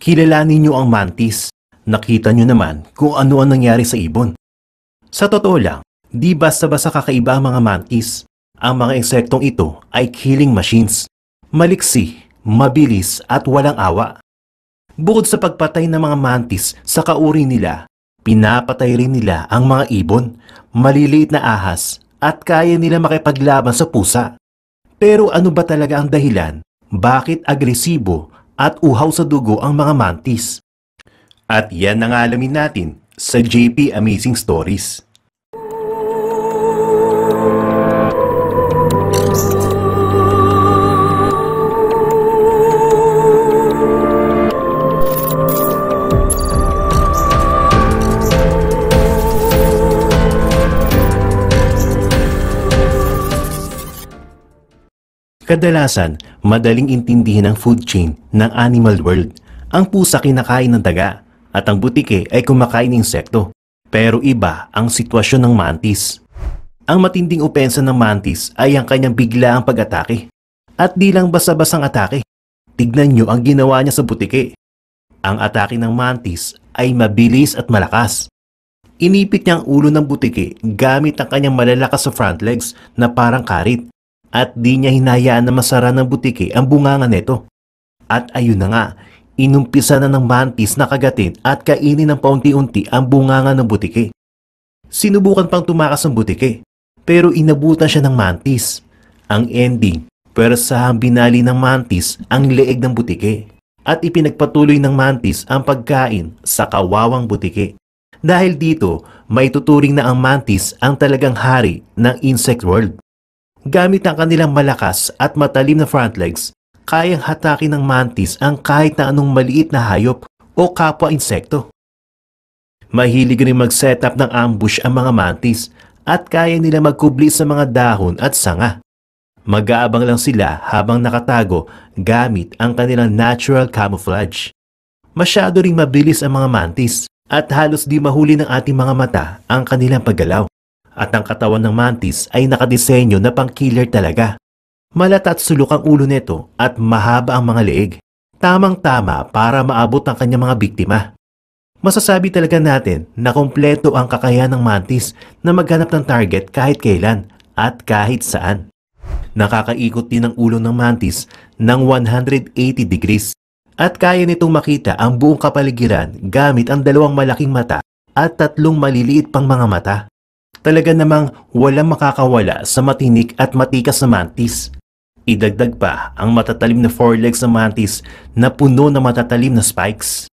Kilalanin niyo ang mantis. Nakita niyo naman kung ano ang nangyari sa ibon. Sa totoo lang, di basta-basta kakaiba ang mga mantis. Ang mga insektong ito ay killing machines. Maliksi, mabilis at walang awa. Bukod sa pagpatay ng mga mantis sa kauri nila, pinapatay rin nila ang mga ibon, maliliit na ahas at kaya nila makipaglaban sa pusa. Pero ano ba talaga ang dahilan? Bakit agresibo at uhaw sa dugo ang mga mantis? At yan ang alamin natin sa JP Amazing Stories. Kadalasan, madaling intindihin ang food chain ng animal world. Ang pusa kinakain ng daga at ang butike ay kumakain ng insekto. Pero iba ang sitwasyon ng mantis. Ang matinding opensa ng mantis ay ang kanyang biglaang pag-atake. At di lang basta-basang atake. Tignan nyo ang ginawa niya sa butike. Ang atake ng mantis ay mabilis at malakas. Inipit niya ang ulo ng butike gamit ang kanyang malalakas sa front legs na parang karit. At di niya hinayaan na masara ng butike ang bunganga nito. At ayun na nga, inumpisa na ng mantis na kagatin at kainin ng paunti-unti ang bunganga ng butike. Sinubukan pang tumakas ang butike, pero inabutan siya ng mantis. Ang ending, persahang binali ng mantis ang leeg ng butike. At ipinagpatuloy ng mantis ang pagkain sa kawawang butike. Dahil dito, maituturing na ang mantis ang talagang hari ng insect world. Gamit ang kanilang malakas at matalim na front legs, kayang hatakin ng mantis ang kahit na anong maliit na hayop o kapwa insekto. Mahilig rin mag-setup ng ambush ang mga mantis at kaya nila magkubli sa mga dahon at sanga. Mag-aabang lang sila habang nakatago gamit ang kanilang natural camouflage. Masyado ring mabilis ang mga mantis at halos di mahuli ng ating mga mata ang kanilang paggalaw. At ang katawan ng mantis ay nakadisenyo na pang-killer talaga. Malata at sulok ang ulo nito at mahaba ang mga leeg. Tamang-tama para maabot ang kanyang mga biktima. Masasabi talaga natin na kompleto ang kakayahan ng mantis na maghanap ng target kahit kailan at kahit saan. Nakakaikot din ang ulo ng mantis ng 180 degrees at kaya nitong makita ang buong kapaligiran gamit ang dalawang malaking mata at tatlong maliliit pang mga mata. Talaga namang walang makakawala sa matinik at matikas na mantis. Idagdag pa ang matatalim na forelegs ng mantis na puno ng matatalim na spikes.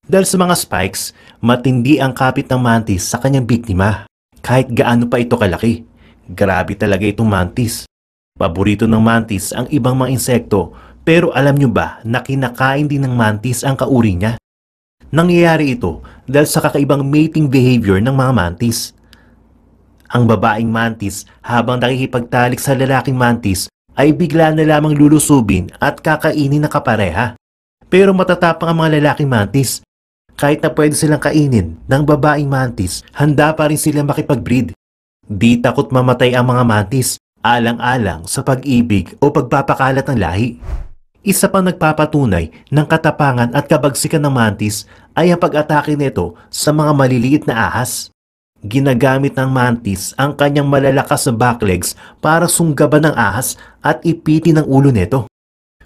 Dahil sa mga spikes, matindi ang kapit ng mantis sa kanyang biktima. Kahit gaano pa ito kalaki. Grabe talaga itong mantis. Paborito ng mantis ang ibang mga insekto, pero alam nyo ba na kinakain din ng mantis ang kauri niya? Nangyayari ito dahil sa kakaibang mating behavior ng mga mantis. Ang babaeng mantis habang nakikipagtalik sa lalaking mantis ay bigla na lamang lulusubin at kakainin ng kapareha. Pero matatapang ang mga lalaking mantis. Kahit na pwede silang kainin ng babaeng mantis, handa pa rin silang makipag-breed. Di takot mamatay ang mga mantis, alang-alang sa pag-ibig o pagpapakalat ng lahi. Isa pang nagpapatunay ng katapangan at kabagsikan ng mantis ay ang pag-atake nito sa mga maliliit na ahas. Ginagamit ng mantis ang kanyang malalakas na backlegs para sunggaban ng ahas at ipitin ang ulo nito.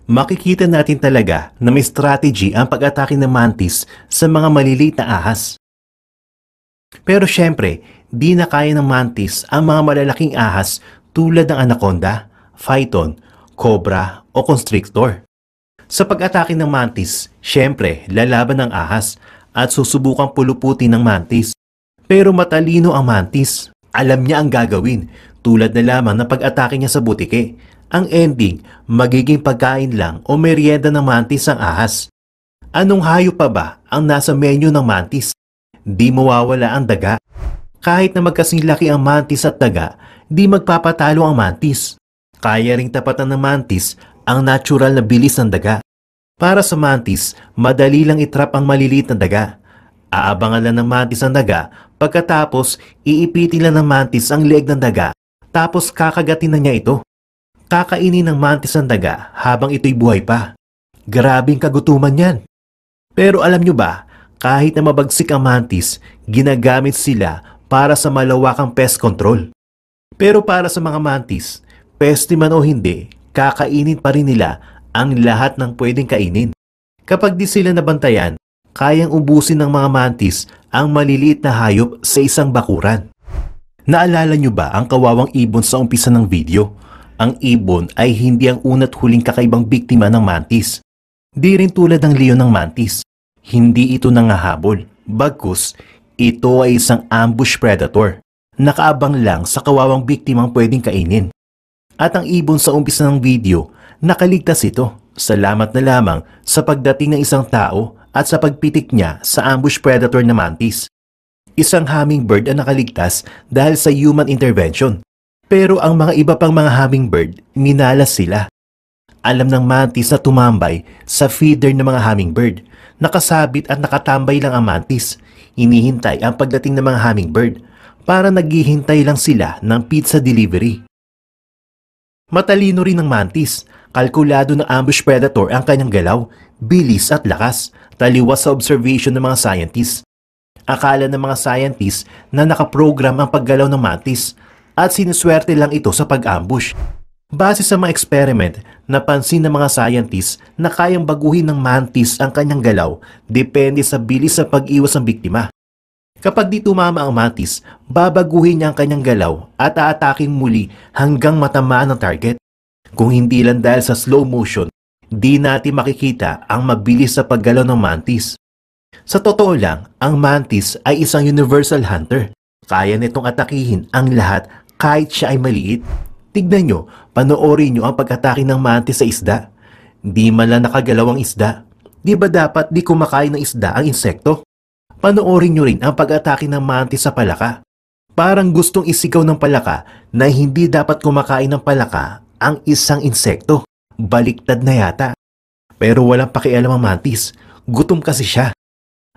Makikita natin talaga na may strategy ang pag-atake ng mantis sa mga maliliit na ahas. Pero syempre, di na kaya ng mantis ang mga malalaking ahas tulad ng anaconda, python, cobra o constrictor. Sa pag-atake ng mantis, syempre lalaban ng ahas at susubukang puluputin ng mantis. Pero matalino ang mantis. Alam niya ang gagawin, tulad na lamang ng pag-atake niya sa butike. Ang ending, magiging pagkain lang o merienda ng mantis ang ahas. Anong hayop pa ba ang nasa menu ng mantis? Di mawawala ang daga. Kahit na magkasing laki ang mantis at daga, di magpapatalo ang mantis. Kaya ring tapatan ng mantis ang natural na bilis ng daga. Para sa mantis, madali lang itrap ang maliliit na daga. Aabangan lang ng mantis ang daga, pagkatapos iipitin lang ng mantis ang leeg ng daga, tapos kakagatin na niya ito. Kakainin ng mantis ang daga habang ito'y buhay pa. Grabing kagutuman yan. Pero alam nyo ba, kahit na mabagsik ang mantis, ginagamit sila para sa malawakang pest control. Pero para sa mga mantis, peste man o hindi, kakainin pa rin nila ang lahat ng pwedeng kainin. Kapag di sila nabantayan, kayang ubusin ng mga mantis ang maliliit na hayop sa isang bakuran. Naalala nyo ba ang kawawang ibon sa umpisa ng video? Ang ibon ay hindi ang una't huling kakaibang biktima ng mantis. Di rin tulad ng leon ng mantis. Hindi ito nangahabol. Bagkus, ito ay isang ambush predator. Nakaabang lang sa kawawang biktimang pwedeng kainin. At ang ibon sa umpisa ng video, nakaligtas ito. Salamat na lamang sa pagdating ng isang tao at sa pagpitik niya sa ambush predator na mantis. Isang hummingbird ang nakaligtas dahil sa human intervention. Pero ang mga iba pang mga hummingbird, minalas sila. Alam ng mantis na tumambay sa feeder ng mga hummingbird. Nakasabit at nakatambay lang ang mantis. Hinihintay ang pagdating ng mga hummingbird para naghihintay lang sila ng pizza delivery. Matalino rin ng mantis. Kalkulado ng ambush predator ang kanyang galaw, bilis at lakas, taliwas sa observation ng mga scientists. Akala ng mga scientists na nakaprogram ang paggalaw ng mantis at sinuswerte lang ito sa pag-ambush. Base sa mga experiment, napansin ng mga scientists na kayang baguhin ng mantis ang kanyang galaw depende sa bilis sa pag-iwas ng biktima. Kapag di tumama ang mantis, babaguhin niya ang kanyang galaw at aataking muli hanggang matamaan ang target. Kung hindi lang dahil sa slow motion, di natin makikita ang mabilis sa paggalaw ng mantis. Sa totoo lang, ang mantis ay isang universal hunter. Kaya nitong atakihin ang lahat kahit siya ay maliit. Tignan nyo, panoorin nyo ang pag-atake ng mantis sa isda. Di man lang nakagalaw ang isda. Di ba dapat di kumakain ng isda ang insekto? Panoorin nyo rin ang pag-atake ng mantis sa palaka. Parang gustong isigaw ng palaka na hindi dapat kumakain ng palaka ang isang insekto. Baliktad na yata. Pero walang pakialam ang mantis. Gutom kasi siya.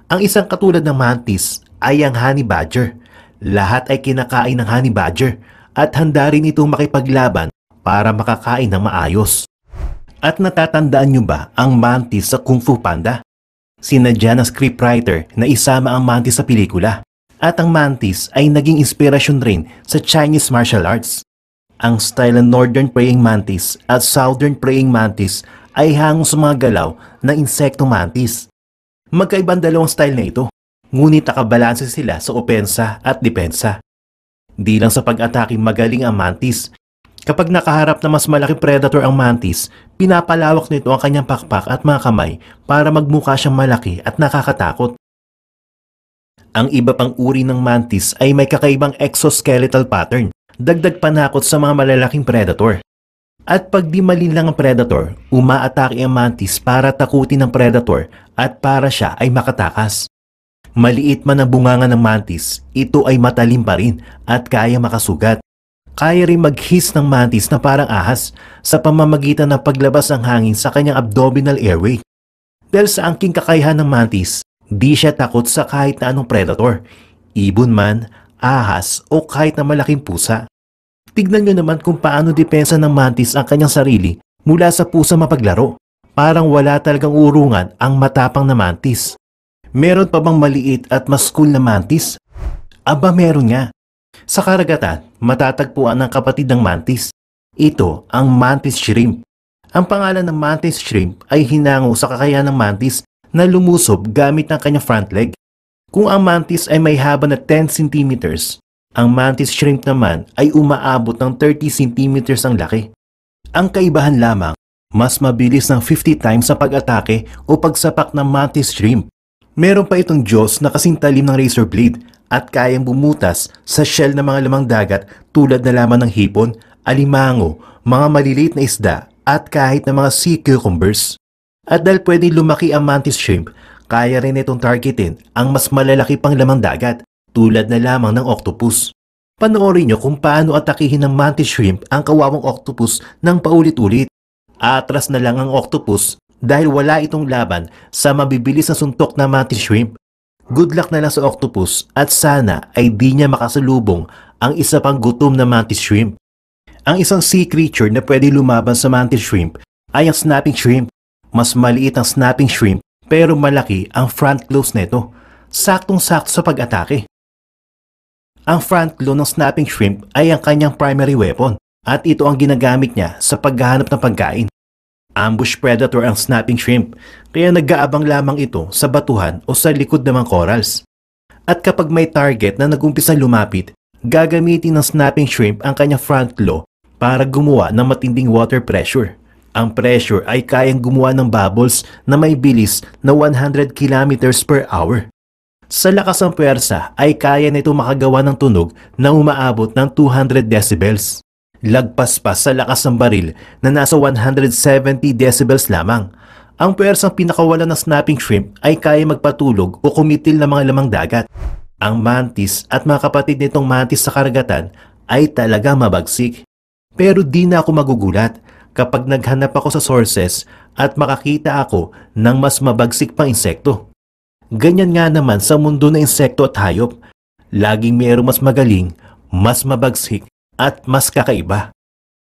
Ang isang katulad ng mantis ay ang honey badger. Lahat ay kinakain ng honey badger at handa rin itong makipaglaban para makakain ng maayos. At natatandaan nyo ba ang mantis sa Kung Fu Panda? Sinadya ng scriptwriter na isama ang mantis sa pelikula. At ang mantis ay naging inspirasyon rin sa Chinese martial arts. Ang style ng Northern Praying Mantis at Southern Praying Mantis ay hangong sa mga galaw ng insekto mantis. Magkaibang dalawang style na ito, ngunit nakabalanse sila sa opensa at depensa. Di lang sa pag-atake magaling ang mantis. Kapag nakaharap na mas malaking predator ang mantis, pinapalawak nito ang kanyang pakpak at mga kamay para magmukha siyang malaki at nakakatakot. Ang iba pang uri ng mantis ay may kakaibang exoskeletal pattern, dagdag panakot sa mga malalaking predator. At pag di malinlang ang predator, umaatake ang mantis para takutin ang predator at para siya ay makatakas. Maliit man ang bunganga ng mantis, ito ay matalim pa rin at kaya makasugat. Kaya rin mag-hiss ng mantis na parang ahas sa pamamagitan ng paglabas ng hangin sa kanyang abdominal airway. Dahil sa angking kakayahan ng mantis, di siya takot sa kahit na anong predator, ibon man, ahas o kahit na malaking pusa. Tignan nyo naman kung paano depensa ng mantis ang kanyang sarili mula sa pusa mapaglaro. Parang wala talagang urungan ang matapang na mantis. Meron pa bang maliit at mas cool na mantis? Aba, meron nga. Sa karagatan, matatagpuan ang kapatid ng mantis. Ito ang mantis shrimp. Ang pangalan ng mantis shrimp ay hinango sa kakayahan ng mantis na lumusob gamit ang kanyang front leg. Kung ang mantis ay may haba na 10 cm, ang mantis shrimp naman ay umaabot ng 30 cm ang laki. Ang kaibahan lamang, mas mabilis ng 50 times sa pag-atake o pagsapak ng mantis shrimp. Meron pa itong jaws na kasing talim ng razor blade at kayang bumutas sa shell ng mga lamang dagat tulad na laman ng hipon, alimango, mga maliliit na isda at kahit na mga sea cucumbers. At dahil pwedeng lumaki ang mantis shrimp, kaya rin itong targetin ang mas malalaki pang lamang dagat tulad na lamang ng octopus. Panoorin nyo kung paano atakihin ng mantis shrimp ang kawawang octopus ng paulit-ulit. Atras na lang ang octopus dahil wala itong laban sa mabibilis na suntok na mantis shrimp. Good luck na lang sa octopus at sana ay di niya makasalubong ang isa pang gutom na mantis shrimp. Ang isang sea creature na pwede lumaban sa mantis shrimp ay ang snapping shrimp. Mas maliit ang snapping shrimp pero malaki ang front claws nito, saktong-sakto sa pag-atake. Ang front claw ng snapping shrimp ay ang kanyang primary weapon at ito ang ginagamit niya sa paghahanap ng pagkain. Ambush predator ang snapping shrimp, kaya nag-aabang lamang ito sa batuhan o sa likod ng mga corals. At kapag may target na nag-umpisa lumapit, gagamitin ng snapping shrimp ang kanyang front claw para gumawa ng matinding water pressure. Ang pressure ay kayang gumawa ng bubbles na may bilis na 100 kilometers per hour. Sa lakas ng puwersa ay kaya nito makagawa ng tunog na umaabot ng 200 decibels. Lagpas pa sa lakas ng baril na nasa 170 decibels lamang. Ang puwersang pinakawalan ng snapping shrimp ay kaya magpatulog o kumitil ng mga lamang dagat. Ang mantis at mga kapatid nitong mantis sa karagatan ay talaga mabagsik. Pero di na ako magugulat kapag naghanap ako sa sources at makakita ako ng mas mabagsik pang insekto. Ganyan nga naman sa mundo ng insekto at hayop. Laging mayroong mas magaling, mas mabagsik at mas kakaiba.